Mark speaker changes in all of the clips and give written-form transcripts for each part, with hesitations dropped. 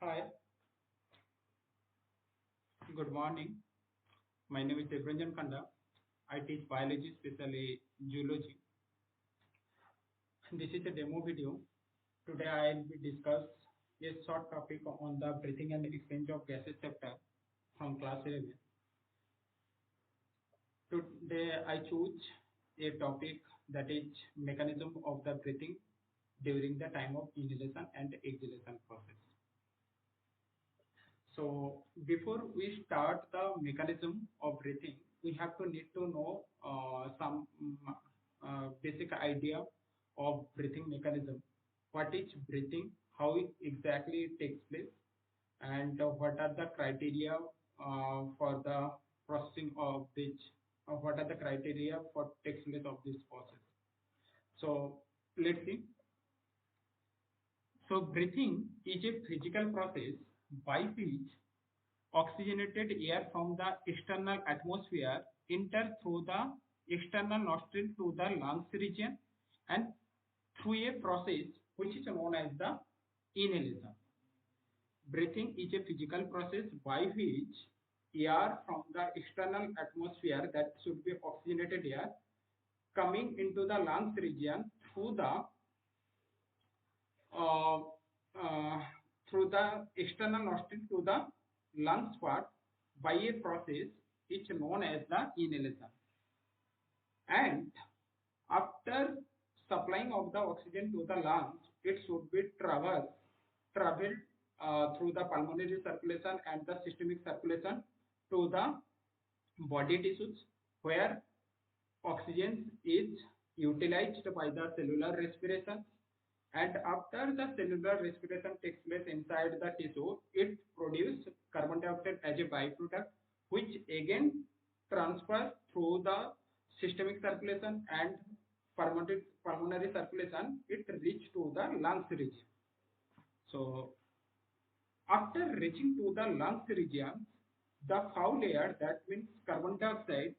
Speaker 1: Hi, good morning. My name is Debranjan Khanda. I teach biology, especially zoology. This is a demo video. Today I will be discuss a short topic on the breathing and exchange of gases chapter from class 11. Today I choose a topic that is mechanism of the breathing during the time of inhalation and exhalation process. So before we start the mechanism of breathing, we have to need to know some basic idea of breathing mechanism. What is breathing? How it exactly takes place? And what are the criteria for the processing of this? What are the criteria for takes place of this process? So let's see. So breathing is a physical process by which oxygenated air from the external atmosphere enter through the external nostril to the lungs region and through a process which is known as the inhalation. Breathing is a physical process by which air from the external atmosphere, that should be oxygenated air, coming into the lungs region uh, uh, through the external nostril to the lungs part by a process which is known as the inhalation. And after supplying of the oxygen to the lungs, it should be traveled through the pulmonary circulation and the systemic circulation to the body tissues, where oxygen is utilized by the cellular respiration, and after the cellular respiration takes place inside the tissue, it produces carbon dioxide as a byproduct, which again transfers through the systemic circulation and pulmonary circulation. It reaches to the lungs region. So after reaching to the lungs region, the foul air, that means carbon dioxide,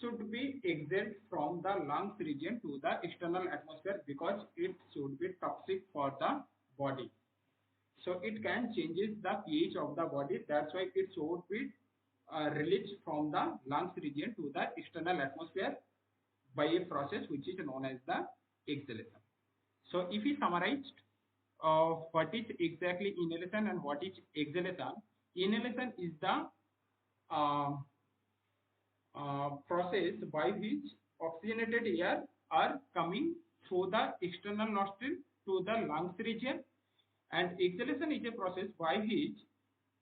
Speaker 1: should be exhaled from the lungs region to the external atmosphere because it should be toxic for the body. So it can changes the pH of the body. That's why it should be released from the lungs region to the external atmosphere by a process which is known as the exhalation. So if we summarized what is exactly inhalation and what is exhalation, inhalation is the uh, process by which oxygenated air are coming through the external nostril to the lungs region, and exhalation is a process by which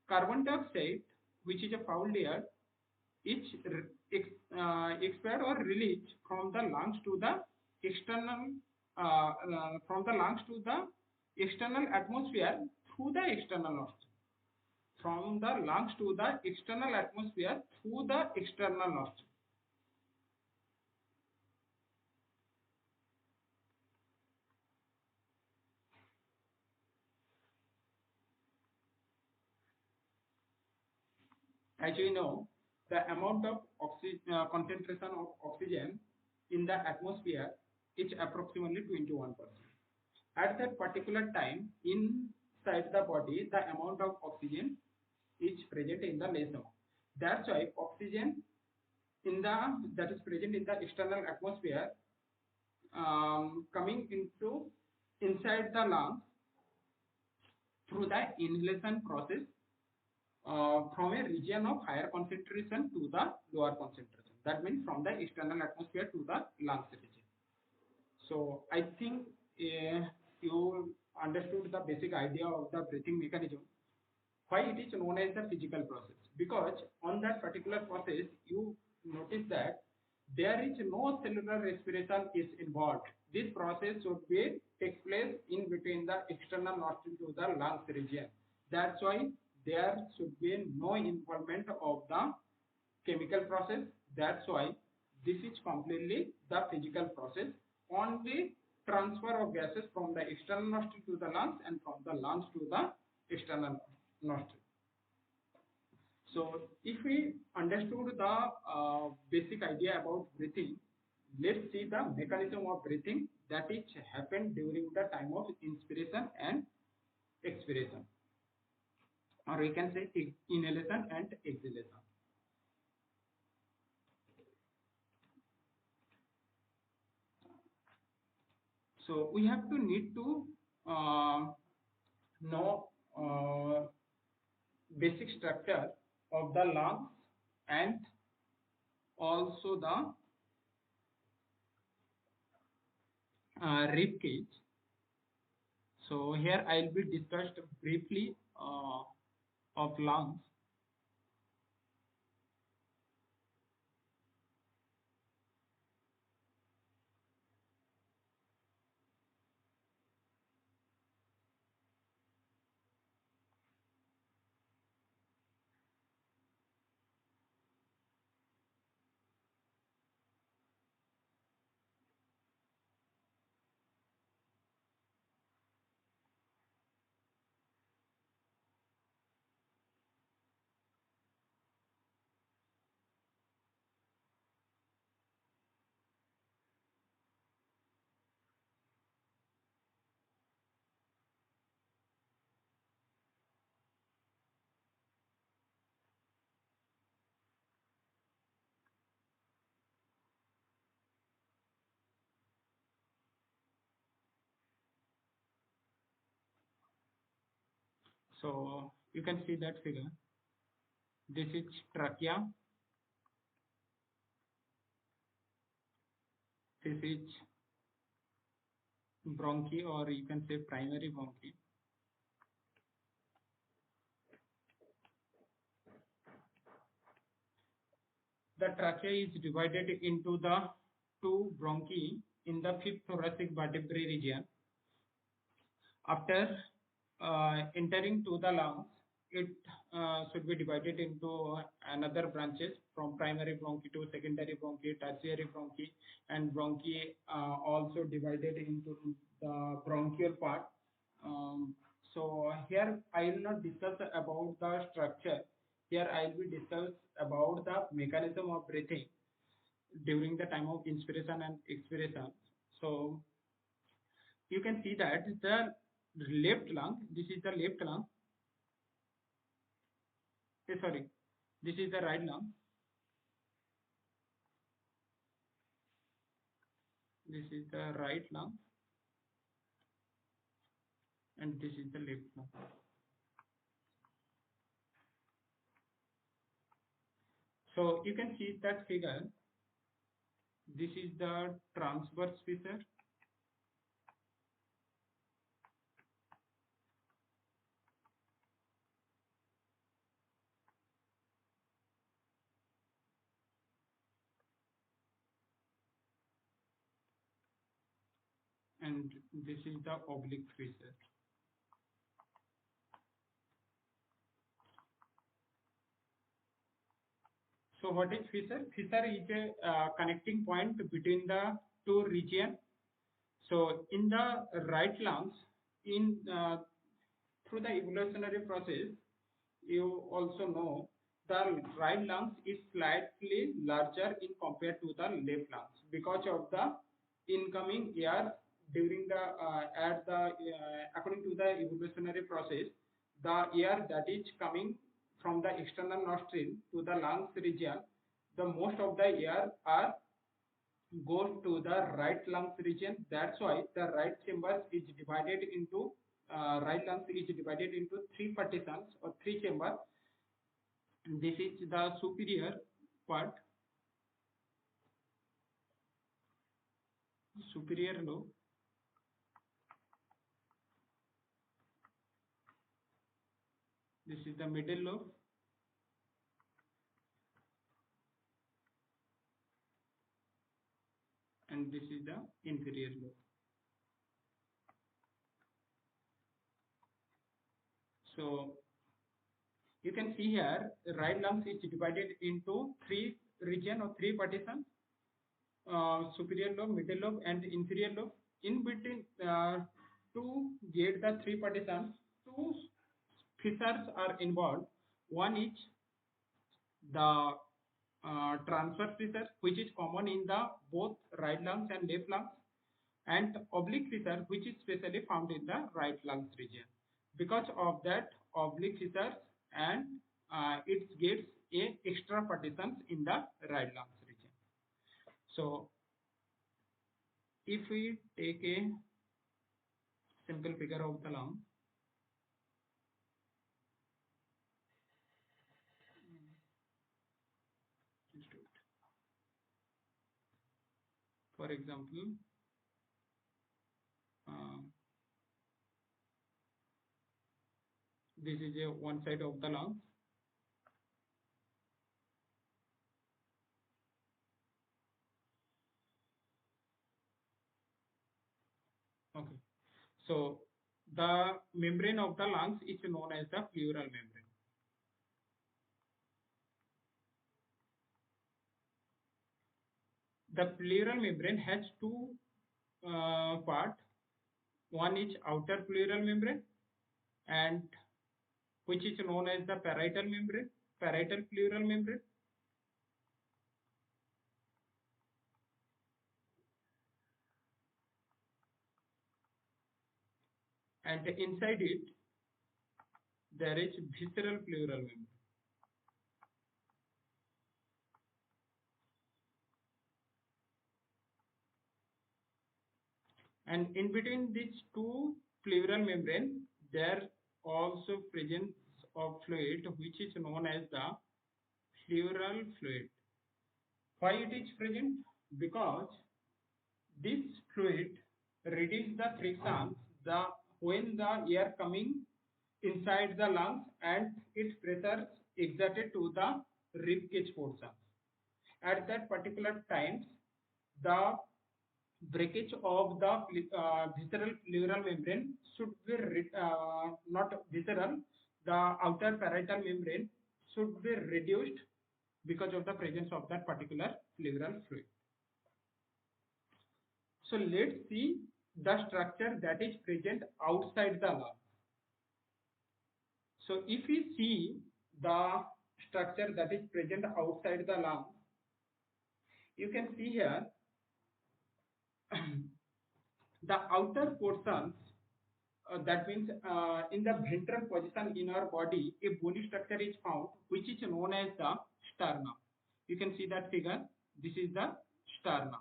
Speaker 1: carbon dioxide, which is a foul air, is expired or released from the lungs to the external from the lungs to the external atmosphere through the external nostril. From the lungs to the external atmosphere through the external nostril. As we know, the amount of concentration of oxygen in the atmosphere is approximately 21%. At that particular time, inside the body, the amount of oxygen is present in the less amount. That's why oxygen that is present in the external atmosphere coming into inside the lungs through the inhalation process from a region of higher concentration to the lower concentration. That means from the external atmosphere to the lungs region. So I think you understood the basic idea of the breathing mechanism. Why it is known as the physical process? Because on that particular process, you notice that there is no cellular respiration is involved. This process should be takes place in between the external nostril to the lungs region. That's why there should be no involvement of the chemical process. That's why this is completely the physical process. Only transfer of gases from the external nostril to the lungs and from the lungs to the external nostril. So if we understood the basic idea about breathing, let's see the mechanism of breathing that is happened during the time of inspiration and expiration. or we can say inhalation and exhalation. So we have to need to know basic structure of the lungs and also the rib cage. So here I will be discussed briefly of lungs. So you can see that figure. This is trachea. This is bronchi, or you can say primary bronchi. The trachea is divided into the two bronchi in the fifth thoracic vertebrae region. After entering to the lungs, it should be divided into another branches from primary bronchi to secondary bronchi, tertiary bronchi, and bronchi also divided into the bronchial part. So here I will not discuss about the structure. Here I will be discuss about the mechanism of breathing during the time of inspiration and expiration. So you can see that the left lung, this is the left lung, sorry, this is the right lung, this is the right lung, and this is the left lung. So you can see that figure, this is the transverse fissure, and this is the oblique fissure. So what is fissure? Fissure is a connecting point between the two regions. So in the right lungs, in through the evolutionary process, you also know the right lungs is slightly larger in compared to the left lungs because of the incoming air during the at the according to the evolutionary process, the air that is coming from the external nostril to the lungs region, the most of the air are goes to the right lungs region. That's why the right chamber is divided into right lungs is divided into three partitions or three chambers. This is the superior part, superior lobe. This is the middle lobe, and this is the inferior lobe. So you can see here, right lungs is divided into three region or three partitions: superior lobe, middle lobe, and inferior lobe. In between, to get the three partitions, two fissures are involved. One is the transverse fissure, which is common in the both right lungs and left lungs, and oblique fissure, which is specially found in the right lungs region. Because of that oblique fissure, and it gets a extra partitions in the right lungs region. So if we take a simple figure of the lung, for example, this is a one side of the lung. Okay, so the membrane of the lungs is known as the pleural membrane. The pleural membrane has two parts. One is outer pleural membrane, and which is known as the parietal membrane, parietal pleural membrane. And inside it, there is visceral pleural membrane. And in between these two pleural membrane, there also presence of fluid which is known as the pleural fluid. Why it is present? Because this fluid reduces the friction when the air coming inside the lungs and its pressure exerted to the rib cage portion. At that particular time, the breakage of the visceral pleural membrane should be not visceral, the outer parietal membrane should be reduced because of the presence of that particular pleural fluid. So let's see the structure that is present outside the lung. So if we see the structure that is present outside the lung, you can see here the outer portions, that means in the ventral position in our body, a bony structure is found which is known as the sternum. You can see that figure. This is the sternum.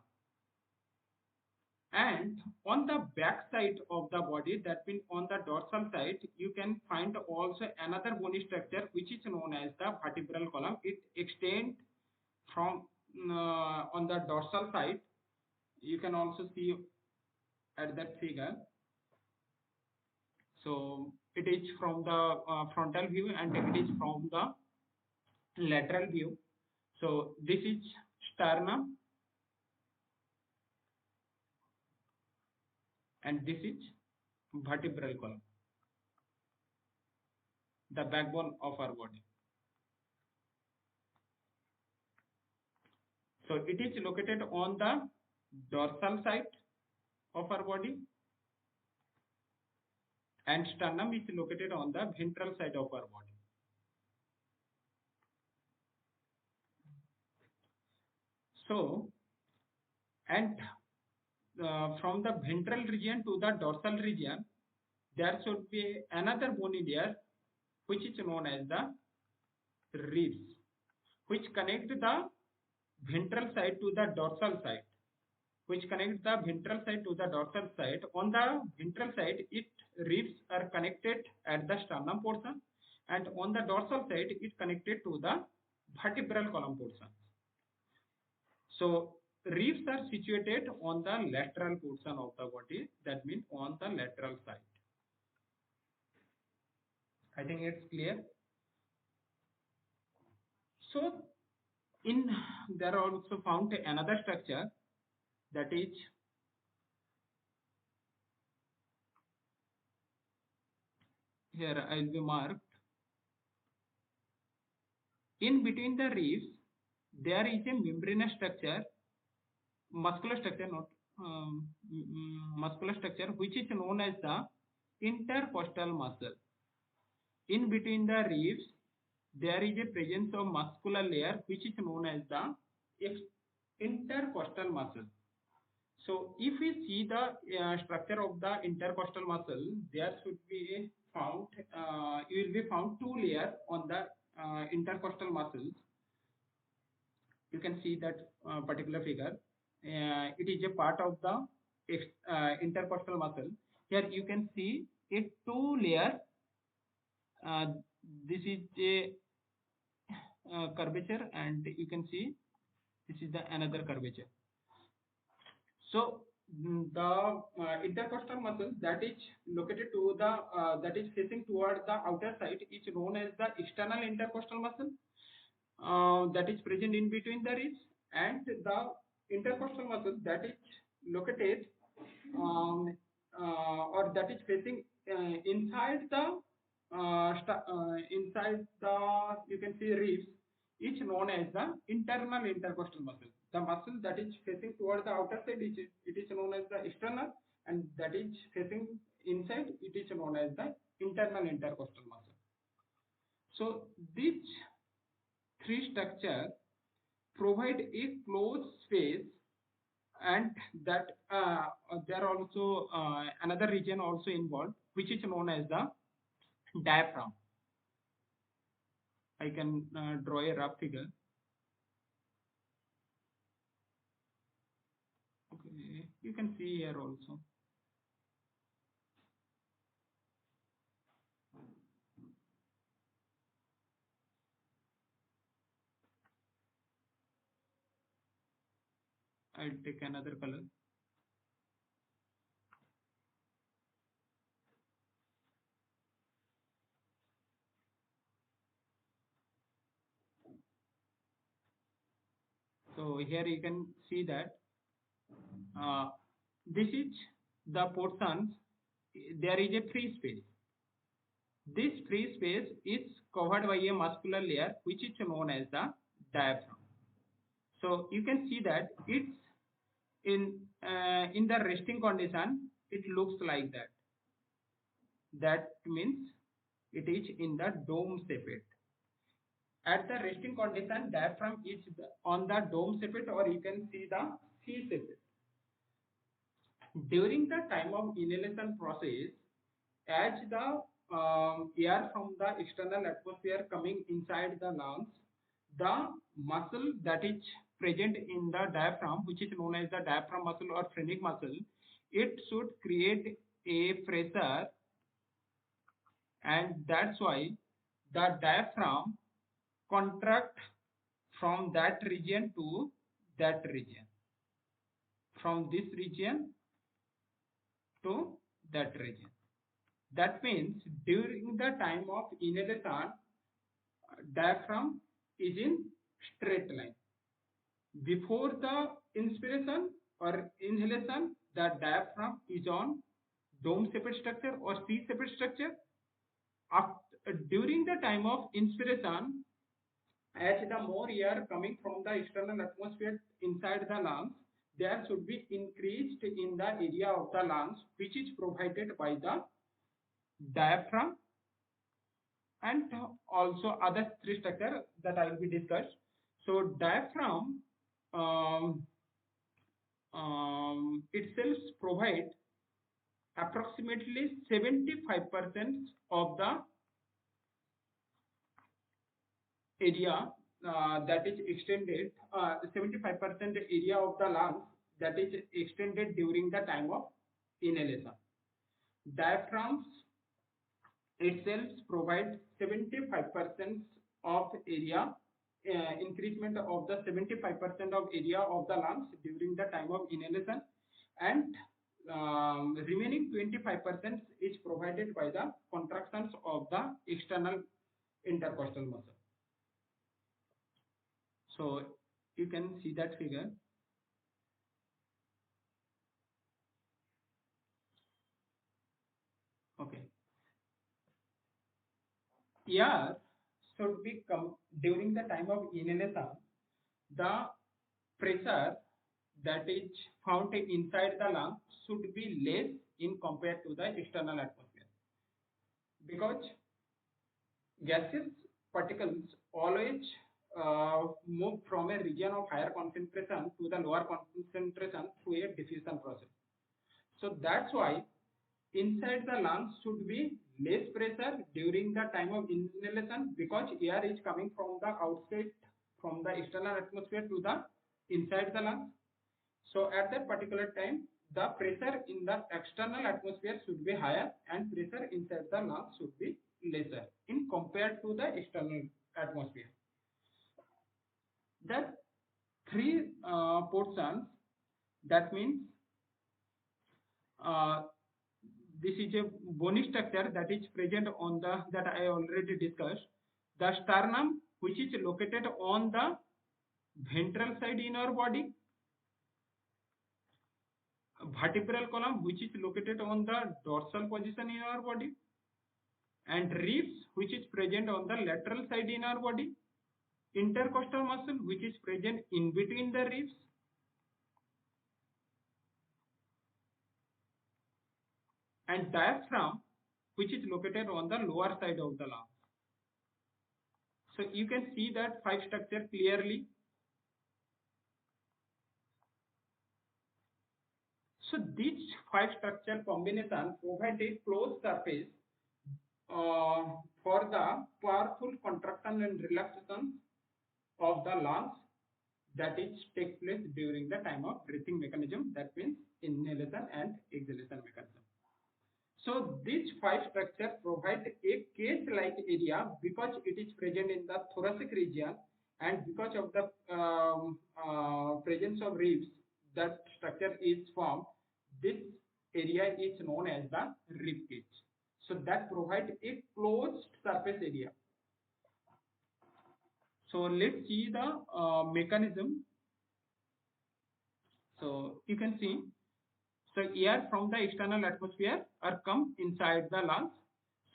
Speaker 1: And on the back side of the body, that means on the dorsal side, you can find also another bony structure which is known as the vertebral column. It extends from on the dorsal side. You can also see at that figure. So it is from the frontal view and it is from the lateral view. So this is sternum and this is vertebral column, the backbone of our body. So it is located on the dorsal side of our body and sternum is located on the ventral side of our body. So, and from the ventral region to the dorsal region, there should be another bony layer which is known as the ribs, which connect the ventral side to the dorsal side. Which connects the ventral side to the dorsal side. On the ventral side, its ribs are connected at the sternum portion, and on the dorsal side, it connected to the vertebral column portion. So ribs are situated on the lateral portion of the body, that means on the lateral side. I think it's clear. So there are also found another structure, that is here I will be marked. In between the ribs, there is a membranous structure, muscular structure, not muscular structure, which is known as the intercostal muscle. In between the ribs, there is a presence of muscular layer which is known as the intercostal muscle. So if we see the structure of the intercostal muscle, there should be found, you will will be found two layers on the intercostal muscles. You can see that particular figure. It is a part of the intercostal muscle. Here you can see a two layer. This is a curvature, and you can see this is the another curvature. So the intercostal muscle that is located to the that is facing toward the outer side is known as the external intercostal muscle. That is present in between the ribs, and the intercostal muscle that is located or that is facing inside the you can see ribs is known as the internal intercostal muscle. The muscle that is facing toward the outer side it is known as the external, and that is facing inside it is known as the internal intercostal muscle. So these three structures provide a closed space, and that there are also another region also involved, which is known as the diaphragm. I can draw a rough figure. Okay, you can see here also. I'll take another color. So here you can see that this is the portions. There is a free space. This free space is covered by a muscular layer which is known as the diaphragm. So you can see that it's in the resting condition. It looks like that. That means it is in the dome shape. At the resting condition, diaphragm is on the dome shape, or you can see the C shape. During the time of inhalation process, as the air from the external atmosphere coming inside the lungs, the muscle that is present in the diaphragm, which is known as the diaphragm muscle or phrenic muscle, it should create a pressure, and that's why the diaphragm contract from that region to that region, from this region to that region. That means during the time of inhalation, diaphragm is in straight line. Before the inspiration or inhalation, the diaphragm is on dome shaped structure or C shaped structure. During the time of inspiration, as the more air coming from the external atmosphere inside the lungs, there should be increased in the area of the lungs, which is provided by the diaphragm, and also other three structure that I will be discussed. So diaphragm itself provide approximately 75% of the area that is extended, 75% area of the lungs that is extended during the time of inhalation. Diaphragms itself provide 75% of area, increasement of the 75% of area of the lungs during the time of inhalation, and remaining 25% is provided by the contractions of the external intercostal muscle. So you can see that figure. Okay. Air should be during the time of inhalation. The pressure that is found inside the lung should be less in compared to the external atmosphere, because gaseous particles always move from a region of higher concentration to the lower concentration through a diffusion process. So that's why inside the lungs should be less pressure during the time of inhalation, because air is coming from the outside, from the external atmosphere to the inside the lungs. So at that particular time, the pressure in the external atmosphere should be higher and pressure inside the lungs should be lesser in compared to the external atmosphere. That three portions, that means uh, this is a bony structure that is present on the, that I already discussed. The sternum, which is located on the ventral side in our body, vertebral column, which is located on the dorsal position in our body, and ribs, which is present on the lateral side in our body, intercostal muscle, which is present in between the ribs, and diaphragm, which is located on the lower side of the lung. So you can see that five structure clearly. So these five structure combination provide a closed surface for the powerful contraction and relaxation of the lungs that is take place during the time of breathing mechanism, that means inhalation and exhalation mechanism. So these five structures provide a cage-like area because it is present in the thoracic region, and because of the presence of ribs, that structure is formed. This area is known as the rib cage. So that provides a closed surface area. So let's see the mechanism. So you can see, so air from the external atmosphere are come inside the lungs.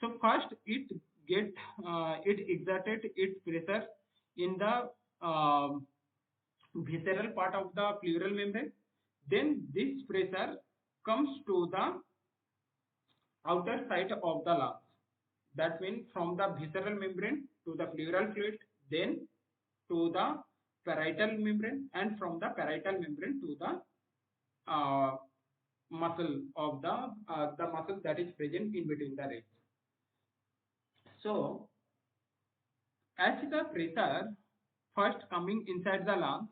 Speaker 1: So first it exerted its pressure in the visceral part of the pleural membrane. Then this pressure comes to the outer side of the lungs. That means from the visceral membrane to the pleural fluid, then to the parietal membrane, and from the parietal membrane to the muscle of the muscle that is present in between the ribs. So as the pressure first coming inside the lungs,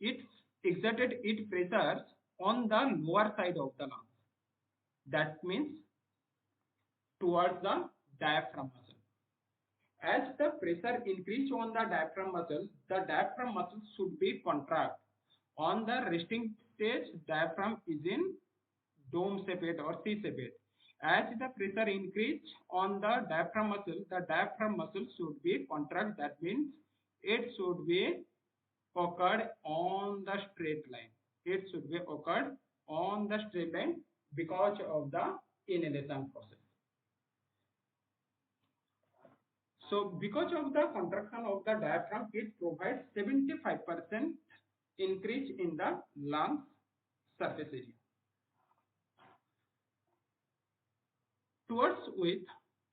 Speaker 1: it exerted its pressures on the lower side of the lungs. That means towards the diaphragm muscle. As the pressure increase on the diaphragm muscle should be contract. On the resting stage, diaphragm is in dome shaped or C-shaped. As the pressure increase on the diaphragm muscle should be contract. That means it should be occurred on the straight line. It should be occurred on the straight line because of the inhalation process. So because of the contraction of the diaphragm, it provides 75% increase in the lungs surface area. Towards with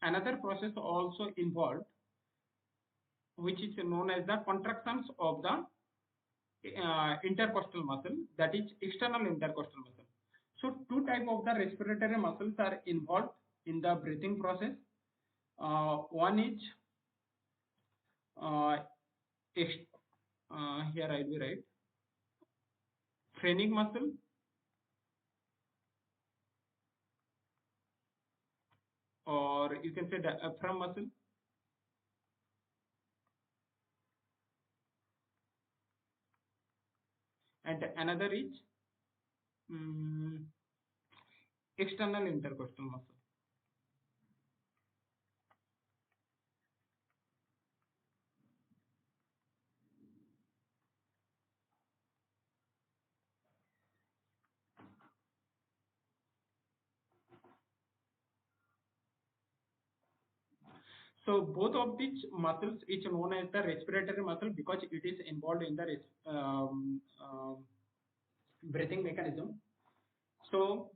Speaker 1: another process also involved, which is known as the contractions of the intercostal muscle, that is external intercostal muscle. So two types of the respiratory muscles are involved in the breathing process. One is here I will be right, phrenic muscle, or you can say the diaphragm muscle, and another is external intercostal muscle. So both of these muscles is known as the respiratory muscle because it is involved in the breathing mechanism. So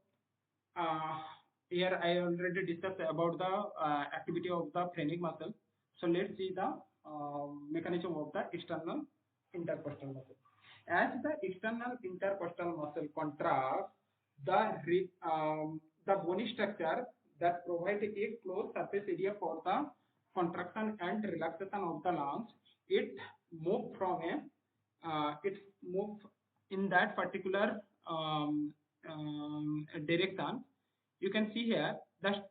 Speaker 1: here I already discussed about the activity of the phrenic muscle. So let's see the mechanism of the external intercostal muscle. As the external intercostal muscle contracts, the bony structure that provide a closed surface area for the contraction and relaxation of the lungs. It move from it move in that particular direction. You can see here that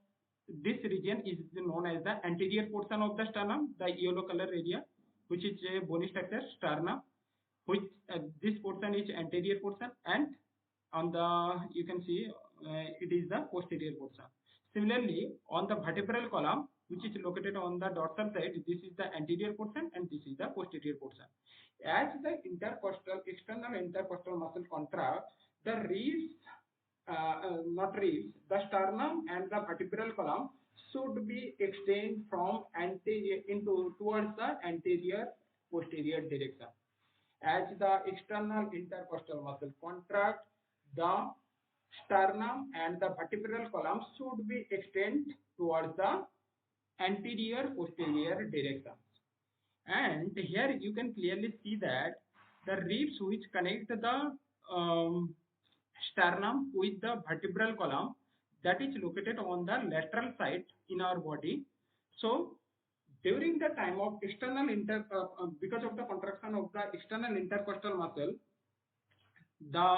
Speaker 1: this region is known as the anterior portion of the sternum, the yellow color area, which is a bony structure sternum, which this portion is anterior portion, and on the you can see it is the posterior portion. Similarly, on the vertebral column, which is located on the dorsal side, this is the anterior portion and this is the posterior portion. As the external intercostal muscle contract, the ribs, not ribs, the sternum and the vertebral column should be extended from anterior towards the anterior posterior direction. As the external intercostal muscle contract, the sternum and the vertebral column should be extended towards the anterior posterior directions. And here you can clearly see that the ribs which connect the sternum with the vertebral column, that is located on the lateral side in our body. So during the time of because of the contraction of the external intercostal muscle, the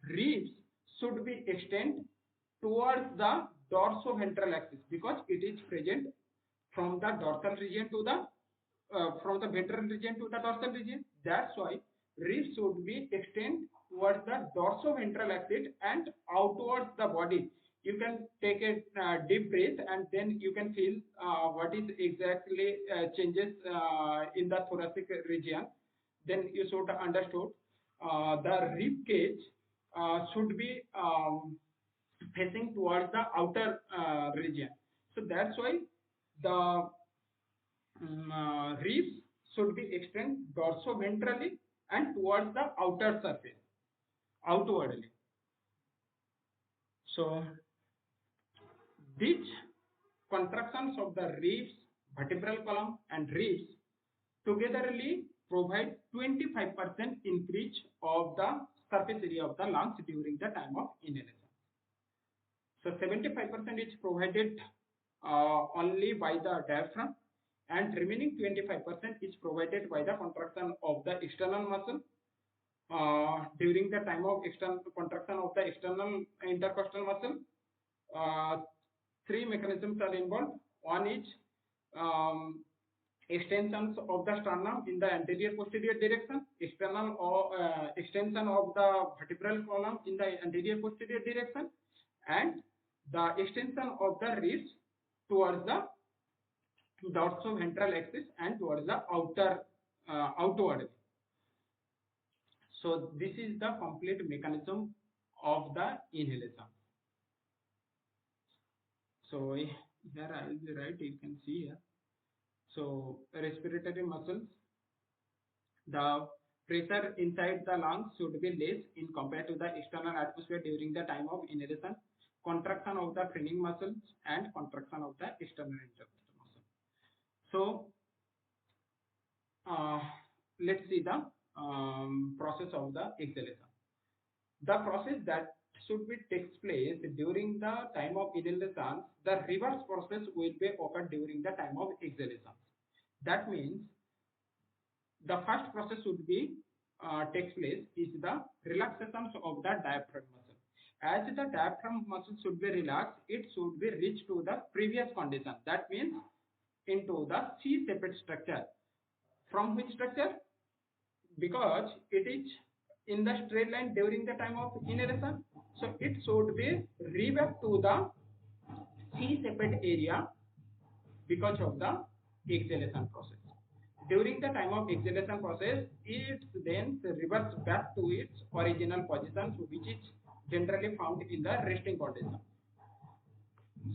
Speaker 1: ribs should be extended towards the dorsoventral axis, because it is present from the dorsal region to the from the ventral region to the dorsal region. That's why ribs should be extended towards the dorsoventral axis and outwards the body. You can take a deep breath and then you can feel what is exactly changes in the thoracic region. Then you should understood the rib cage should be facing towards the outer region. So that's why the ribs should be extended dorsoventrally and towards the outer surface, outwardly. So these contractions of the ribs, vertebral column and ribs togetherly provide 25% increase of the surface area of the lungs during the time of inhalation. So 75% is provided only by the diaphragm, and remaining 25% is provided by the contraction of the external muscle during the time of contraction of the external intercostal muscle. Three mechanisms are involved. One is extensions of the sternum in the anterior posterior direction, extension of the vertebral column in the anterior posterior direction, and the extension of the ribs towards the dorsoventral axis and towards the outward. So this is the complete mechanism of the inhalation. So here I will be right, you can see here. So respiratory muscles, the pressure inside the lungs should be less in compared to the external atmosphere during the time of inhalation. Contraction of the phrenic muscles and contraction of the external intercostal muscle. So let's see the process of the exhalation. The process that should be takes place during the time of inhalation, the reverse process will be occurred during the time of exhalation. That means the first process should be takes place is the relaxation of the diaphragm muscle. As the diaphragm muscle should be relaxed, it should be reached to the previous condition. That means into the C-shaped structure. From which structure? Because it is in the straight line during the time of inhalation, so it should be revert to the C-shaped area because of the exhalation process. During the time of exhalation process, it then reverts back to its original position, which is generally found in the resting condition.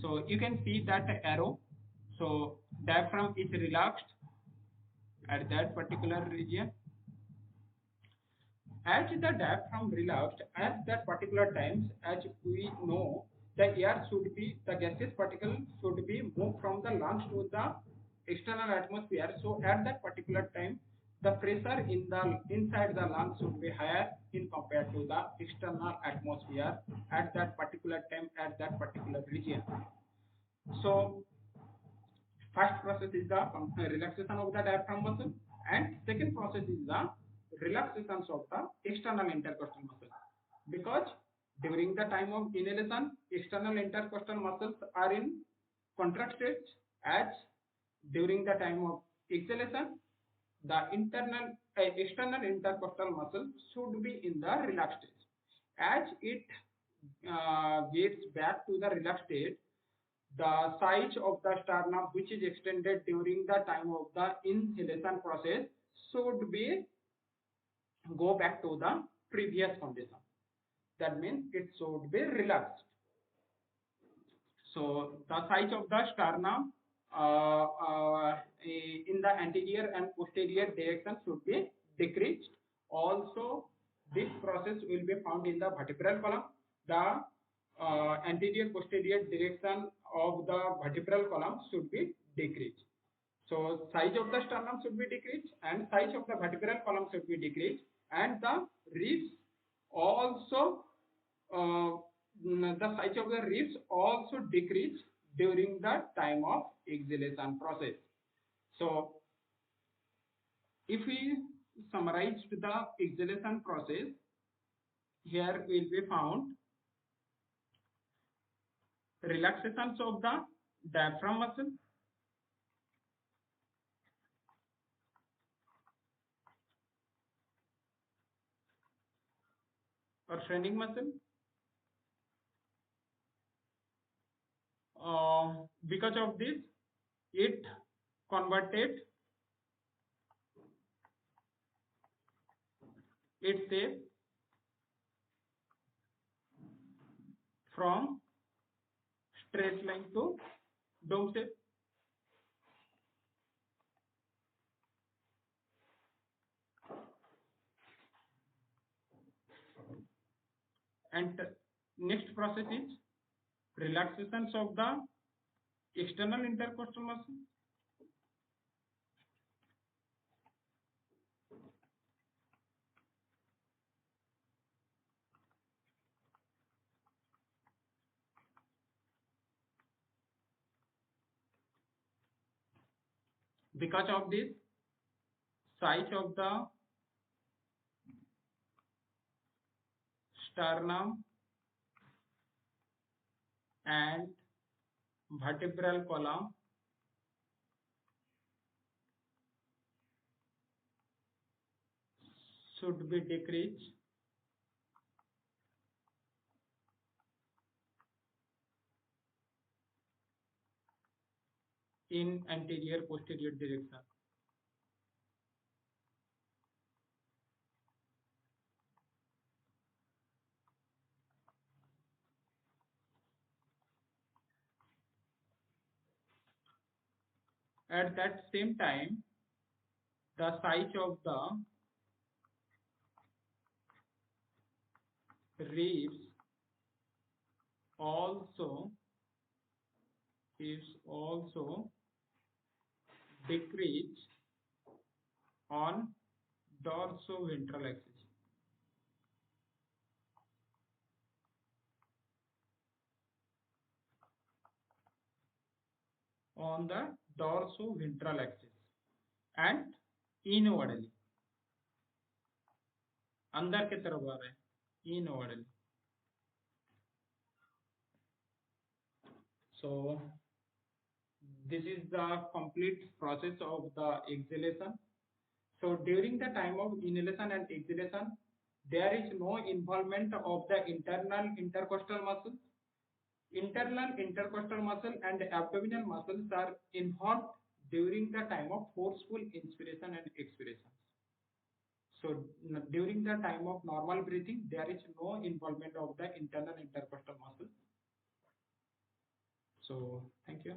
Speaker 1: So you can see that arrow. So diaphragm is relaxed at that particular region. As the diaphragm relaxed at that particular times, as we know, the air should be, the gaseous particle should be moved from the lungs to the external atmosphere. So at that particular time, the pressure in the inside the lungs should be higher in compared to the external atmosphere at that particular time at that particular region. So first process is the relaxation of the diaphragm muscle, and second process is the relaxation of the external intercostal muscle, because during the time of inhalation external intercostal muscles are in contracted, as during the time of exhalation the external intercostal muscle should be in the relaxed state. As it gets back to the relaxed state, the size of the sternum which is extended during the time of the inhalation process should be go back to the previous condition. That means it should be relaxed. So the size of the sternum in the anterior and posterior direction should be decreased. Also, this process will be found in the vertebral column. The anterior posterior direction of the vertebral column should be decreased. So size of the sternum should be decreased and size of the vertebral column should be decreased, and the ribs also the size of the ribs also decrease during the time of exhalation process. So if we summarize the exhalation process, here will be found relaxations of the diaphragm muscle, or straining muscle. Because of this, it converted its shape from straight line to dome shape. And next process is relaxations of the external intercostal muscle. Because of this, size of the sternum and vertebral column should be decreased in anterior posterior direction. At that same time, the size of the ribs also is also decreased on dorsoventral axis. On the dorsoventral axis and inwardly, अंदर की तरफ आ रहा है inwardly. So this is the complete process of the exhalation. So during the time of inhalation and exhalation, there is no involvement of the internal intercostal muscles. Internal intercostal muscle and abdominal muscles are involved during the time of forceful inspiration and expiration. So during the time of normal breathing, there is no involvement of the internal intercostal muscles. So thank you.